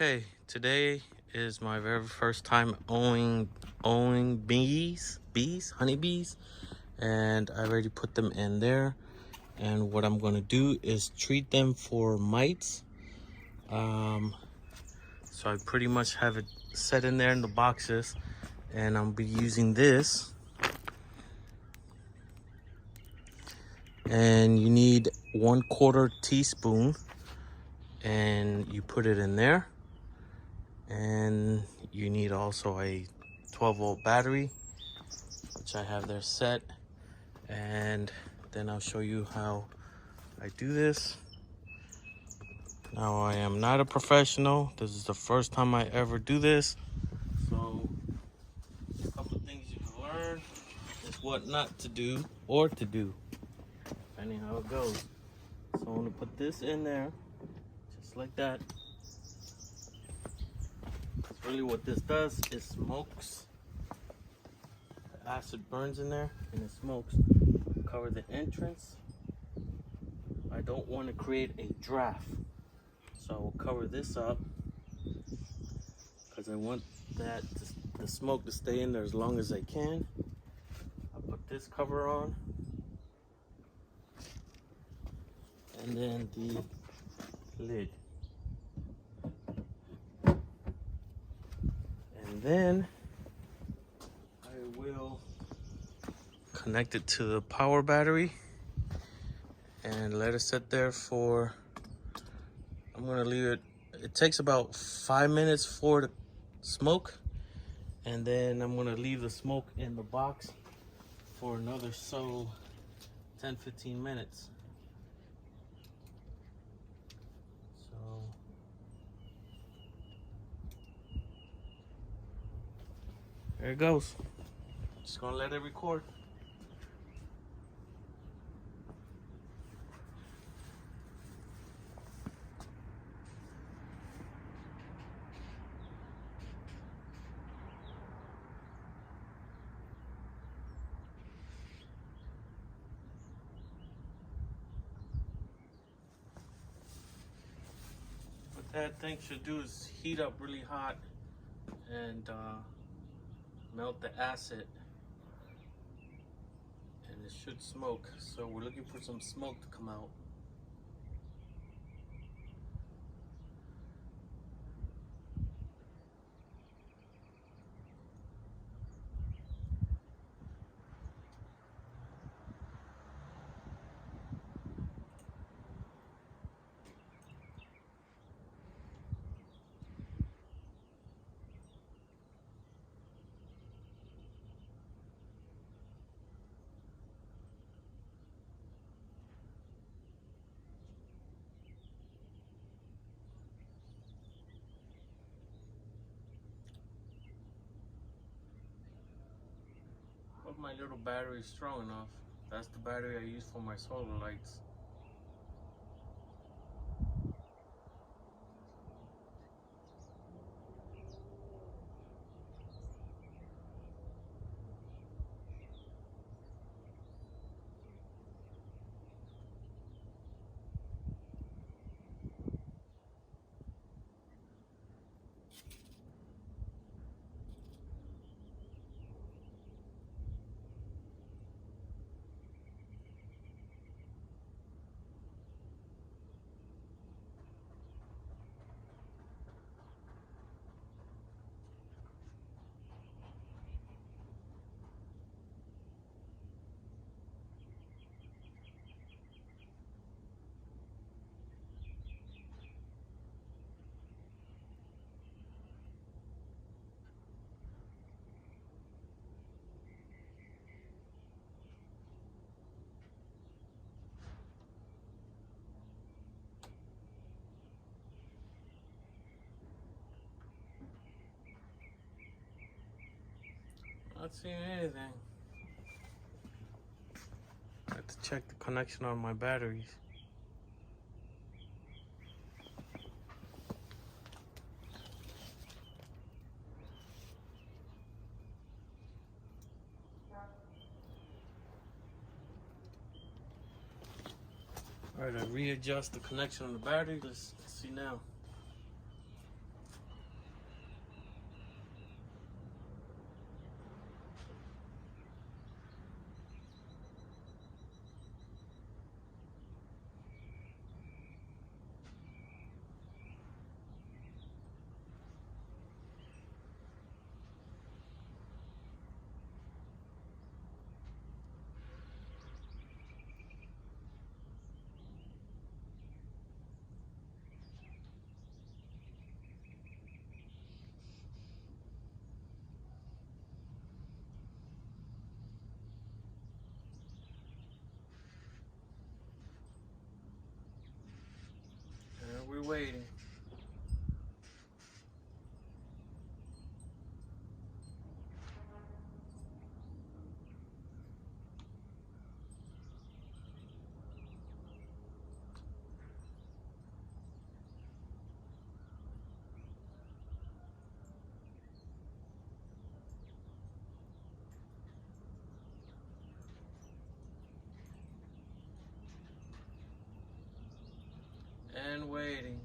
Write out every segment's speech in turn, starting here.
Okay, today is my very first time owning honeybees, and I already put them in there. And what I'm gonna do is treat them for mites. So I pretty much have it set in there in the boxes, and I'll be using this. And you need 1/4 teaspoon, and you put it in there. And you need also a 12-volt battery, which I have there set. And then I'll show you how I do this. Now, I am not a professional. This is the first time I ever do this. So a couple of things you can learn is what not to do or to do, depending how it goes. So I'm gonna put this in there, just like that. Really what this does is smokes. The acid burns in there and it smokes. Cover the entrance. I don't want to create a draft, so I will cover this up because I want the smoke to stay in there as long as I can. I'll put this cover on, and then the lid. And then I will connect it to the power battery and let it sit there for, I'm gonna leave it, it takes about 5 minutes for the smoke, and then I'm gonna leave the smoke in the box for another 10-15 minutes. So there it goes. Just gonna let it record. What that thing should do is heat up really hot and melt the acid, and it should smoke. So we're looking for some smoke to come out. Hope my little battery is strong enough. That's the battery I use for my solar lights. Not seeing anything. I have to check the connection on my batteries. All right, I readjust the connection on the battery. Let's see now. waiting. And waiting.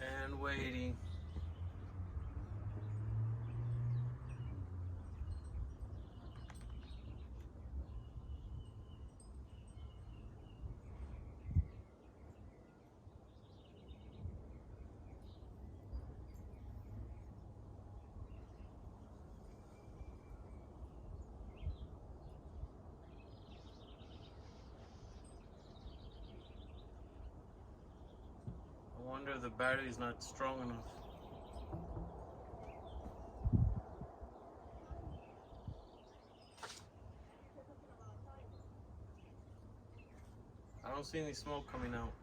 And waiting. I wonder if the battery's not strong enough. I don't see any smoke coming out.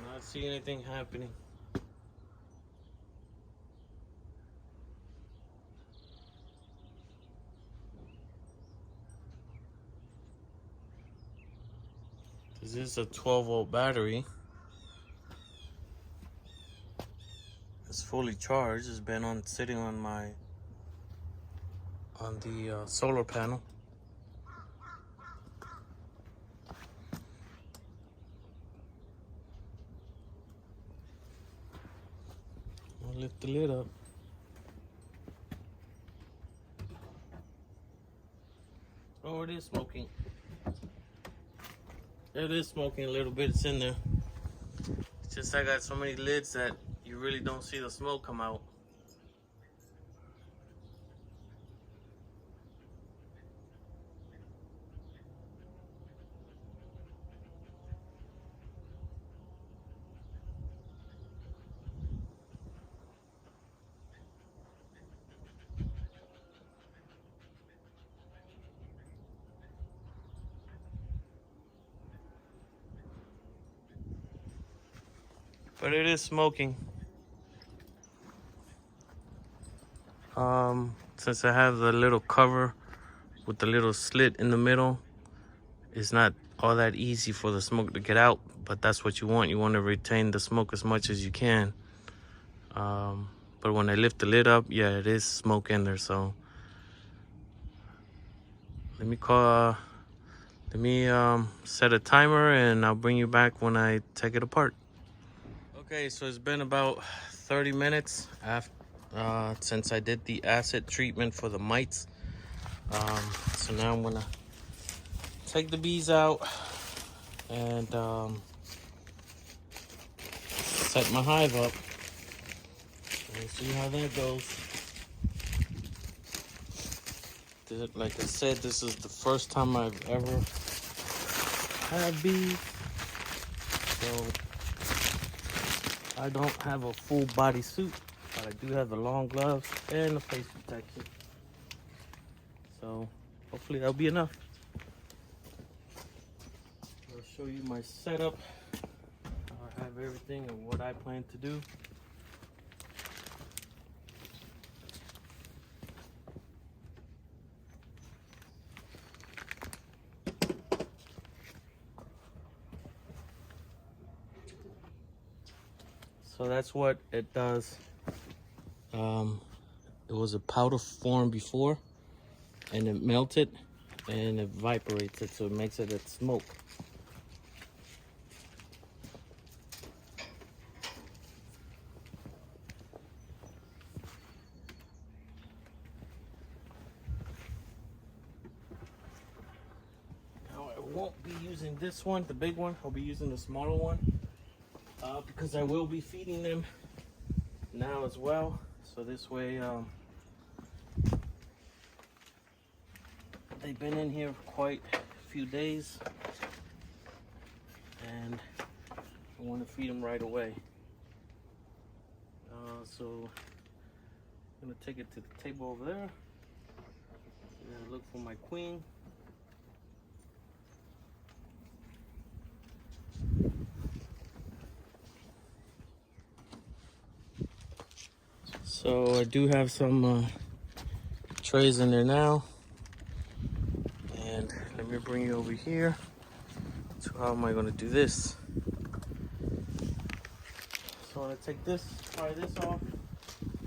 Not see anything happening. This is a 12-volt battery. It's fully charged. It's been sitting on the solar panel. I'll lift the lid up. Oh, it is smoking. It is smoking a little bit. It's in there. It's just I got so many lids that you really don't see the smoke come out. But it is smoking. Since I have the little cover with the little slit in the middle, it's not all that easy for the smoke to get out, but that's what you want. You want to retain the smoke as much as you can. But when I lift the lid up, yeah, it is smoke in there. So let me set a timer and I'll bring you back when I take it apart. Okay, so it's been about 30 minutes since I did the acid treatment for the mites. So now I'm gonna take the bees out and set my hive up. We'll see how that goes. Like I said, this is the first time I've ever had bees. So I don't have a full body suit, but I do have the long gloves and the face protection. So hopefully that'll be enough. I'll show you my setup. I have everything and what I plan to do. So that's what it does. It was a powder form before, and it melted and it evaporates it, so it makes it a smoke. Now I won't be using this one, the big one. I'll be using the smaller one because I will be feeding them now as well. So this way, they've been in here quite a few days, and I want to feed them right away. So I'm gonna take it to the table over there and look for my queen. So I do have some trays in there now, and let me bring you over here. So how am I going to do this? So I'm going to take this, pry this off.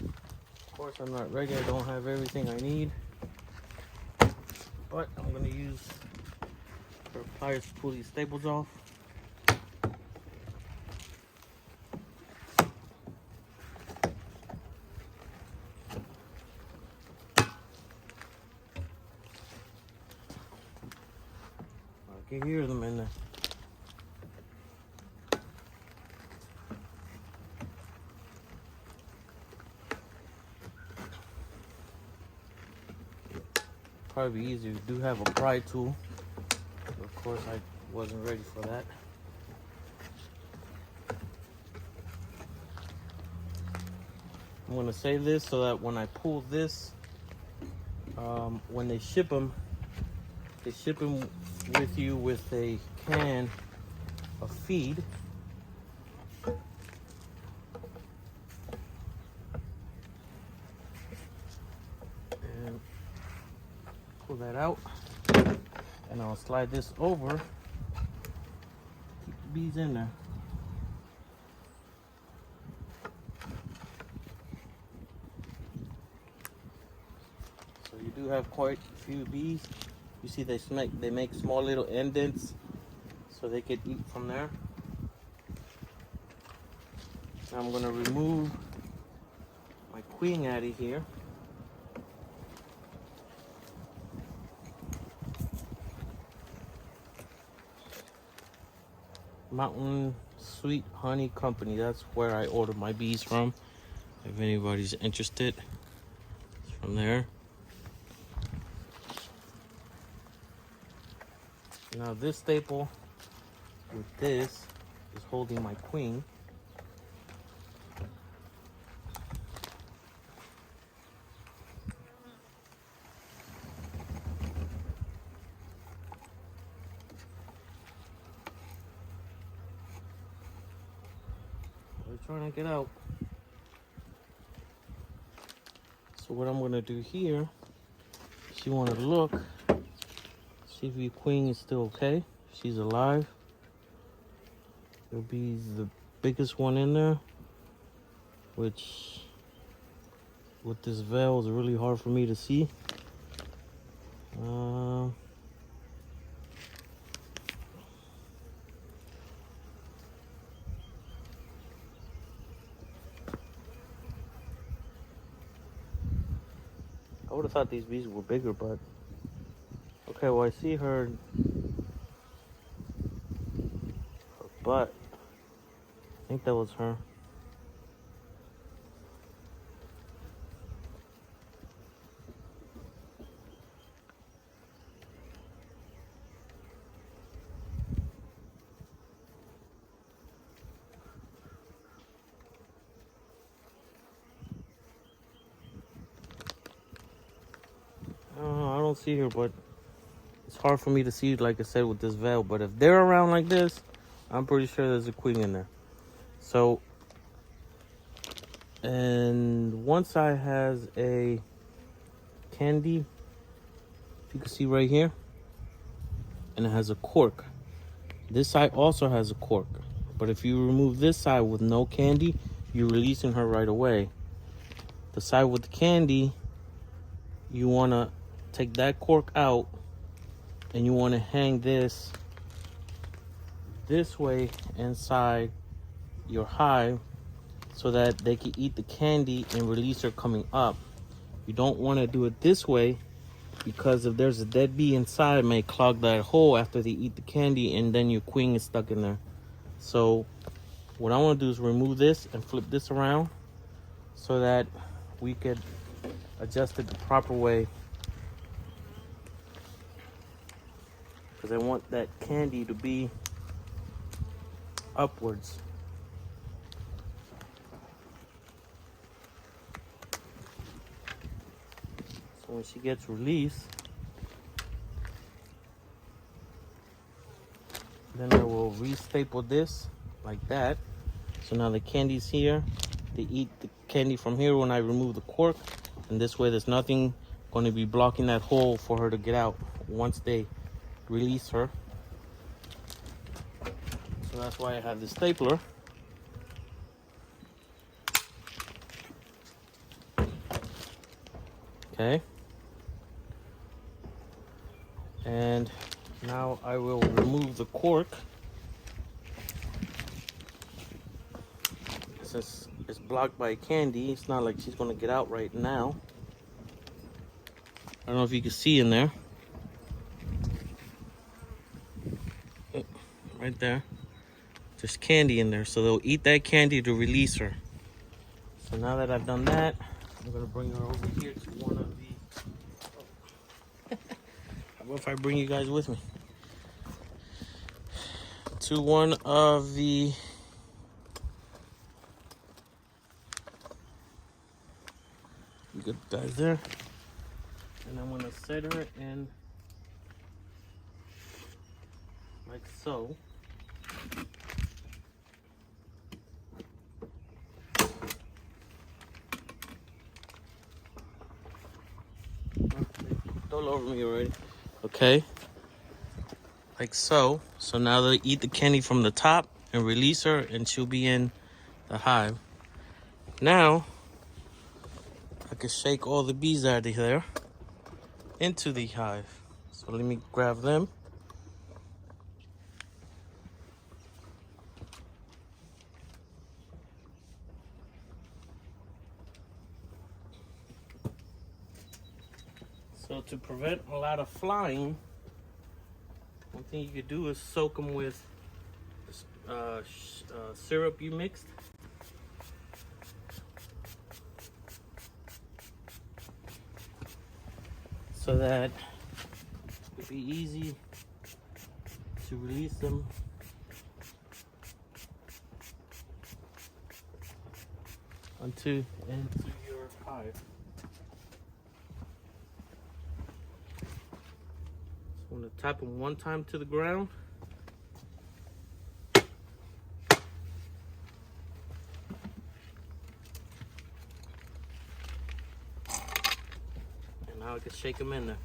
Of course I'm not ready, I don't have everything I need, but I'm going to use her pliers to pull these staples off. I can hear them in there. Probably be easier. We do have a pry tool. Of course, I wasn't ready for that. I'm gonna save this so that when I pull this, when they ship them with you with a can of feed. And pull that out, and I'll slide this over. Keep the bees in there. So you do have quite a few bees. You see they make small little indents so they can eat from there. Now I'm going to remove my queen out of here. Mountain Sweet Honey Company, that's where I order my bees from. If anybody's interested, it's from there. Now this staple with this is holding my queen. They're trying to get out. So what I'm gonna do here, she wanted to look, see if your queen is still okay. She's alive. It'll be the biggest one in there, which with this veil is really hard for me to see. I would have thought these bees were bigger, but okay, well, I see her butt. I think that was her. I don't see her, but it's hard for me to see, like I said, with this veil. But if they're around like this, I'm pretty sure there's a queen in there. So, and one side has a candy, if you can see right here, and it has a cork. This side also has a cork, but if you remove this side with no candy, you're releasing her right away. The side with the candy, you want to take that cork out and you want to hang this way inside your hive so that they can eat the candy and release her coming up. You don't want to do it this way because if there's a dead bee inside, it may clog that hole after they eat the candy and then your queen is stuck in there. So what I want to do is remove this and flip this around so that we could adjust it the proper way, because I want that candy to be upwards. So when she gets released, then I will re-staple this like that. So now the candy's here. They eat the candy from here when I remove the cork, and this way there's nothing going to be blocking that hole for her to get out once they release her. So that's why I have the stapler. Okay. And now I will remove the cork. Since it's blocked by candy, it's not like she's gonna get out right now. I don't know if you can see in there. Right there. There's candy in there, so they'll eat that candy to release her. So now that I've done that, I'm gonna bring her over here to one of the... How about if I bring you guys with me? To one of the... You got guys there. And I'm gonna set her in like so. All over me already. Okay. Like so. So now they eat the candy from the top and release her, and she'll be in the hive. Now I can shake all the bees out of there into the hive. So let me grab them. So to prevent a lot of flying, one thing you could do is soak them with syrup you mixed. So that it'd be easy to release them into your hive. So I'm going to tap them one time to the ground. And now I can shake them in there.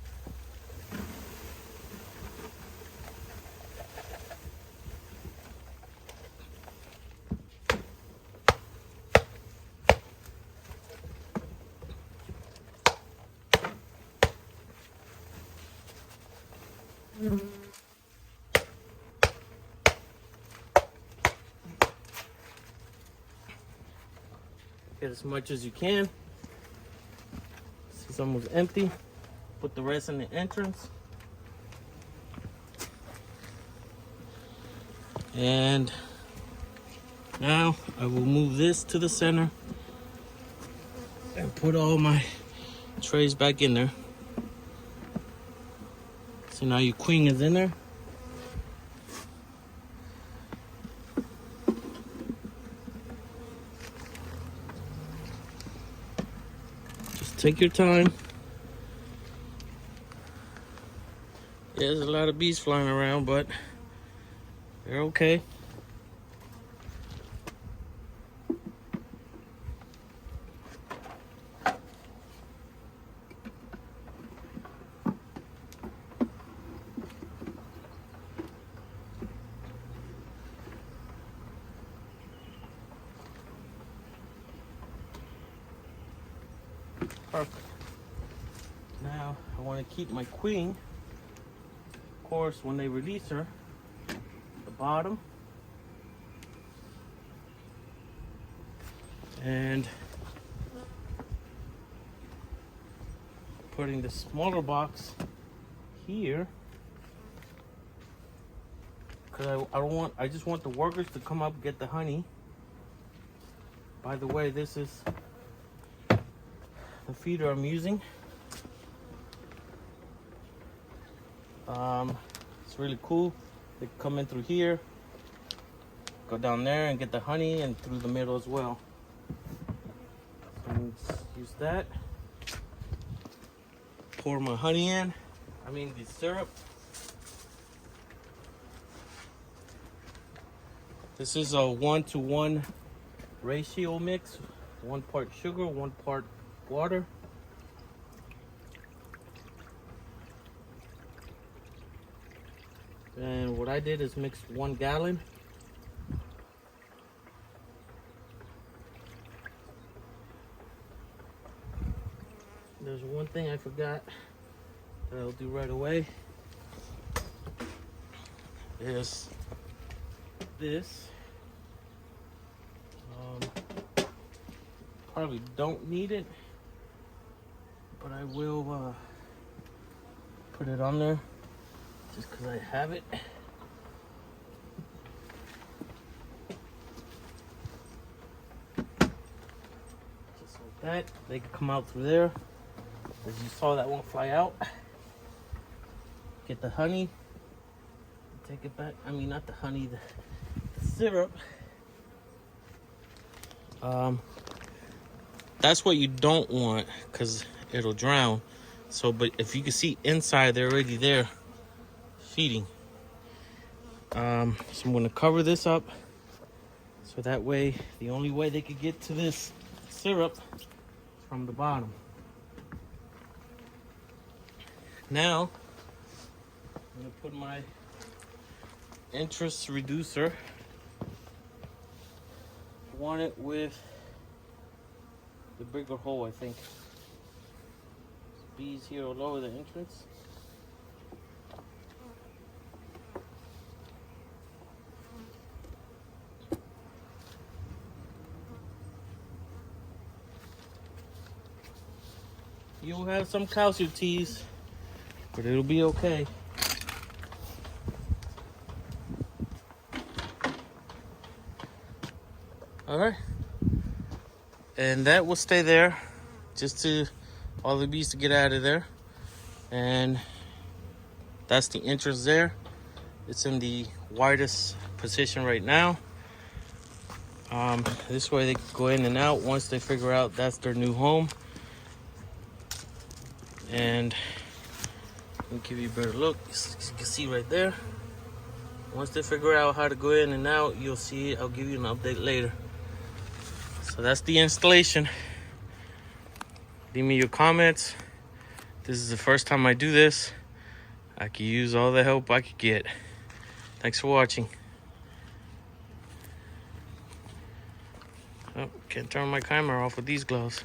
Get as much as you can. It's almost empty. Put the rest in the entrance. And now I will move this to the center and put all my trays back in there. So now your queen is in there. Just take your time. Yeah, there's a lot of bees flying around, but they're okay. Perfect. Now I want to keep my queen. Of course, when they release her, the bottom. And putting the smaller box here, because I just want the workers to come up and get the honey. By the way, this is the feeder I'm using. It's really cool. They come in through here, go down there and get the honey, and through the middle as well. So let's use that. Pour my honey in. I mean the syrup. This is a 1-to-1 ratio mix. 1 part sugar, 1 part water. And what I did is mix 1 gallon. There's one thing I forgot that I'll do right away. Is this. Probably don't need it, but I will put it on there just because I have it. Just like that. They can come out through there. As you saw, that won't fly out. Get the honey. Take it back. I mean, not the honey, the syrup. That's what you don't want, because it'll drown. So, but if you can see inside, they're already there feeding. So I'm going to cover this up, so that way, the only way they could get to this syrup is from the bottom. Now, I'm going to put my interest reducer. I want it with the bigger hole, I think. Bees here all over the entrance. You'll have some casualties, but it'll be okay. All right. And that will stay there just to all the bees to get out of there. And that's the entrance there. It's in the widest position right now. This way they can go in and out once they figure out that's their new home. And let me give you a better look. You can see right there. Once they figure out how to go in and out, you'll see it. I'll give you an update later. So that's the installation. Leave me your comments. This is the first time I do this. I could use all the help I could get. Thanks for watching. Oh, can't turn my camera off with these gloves.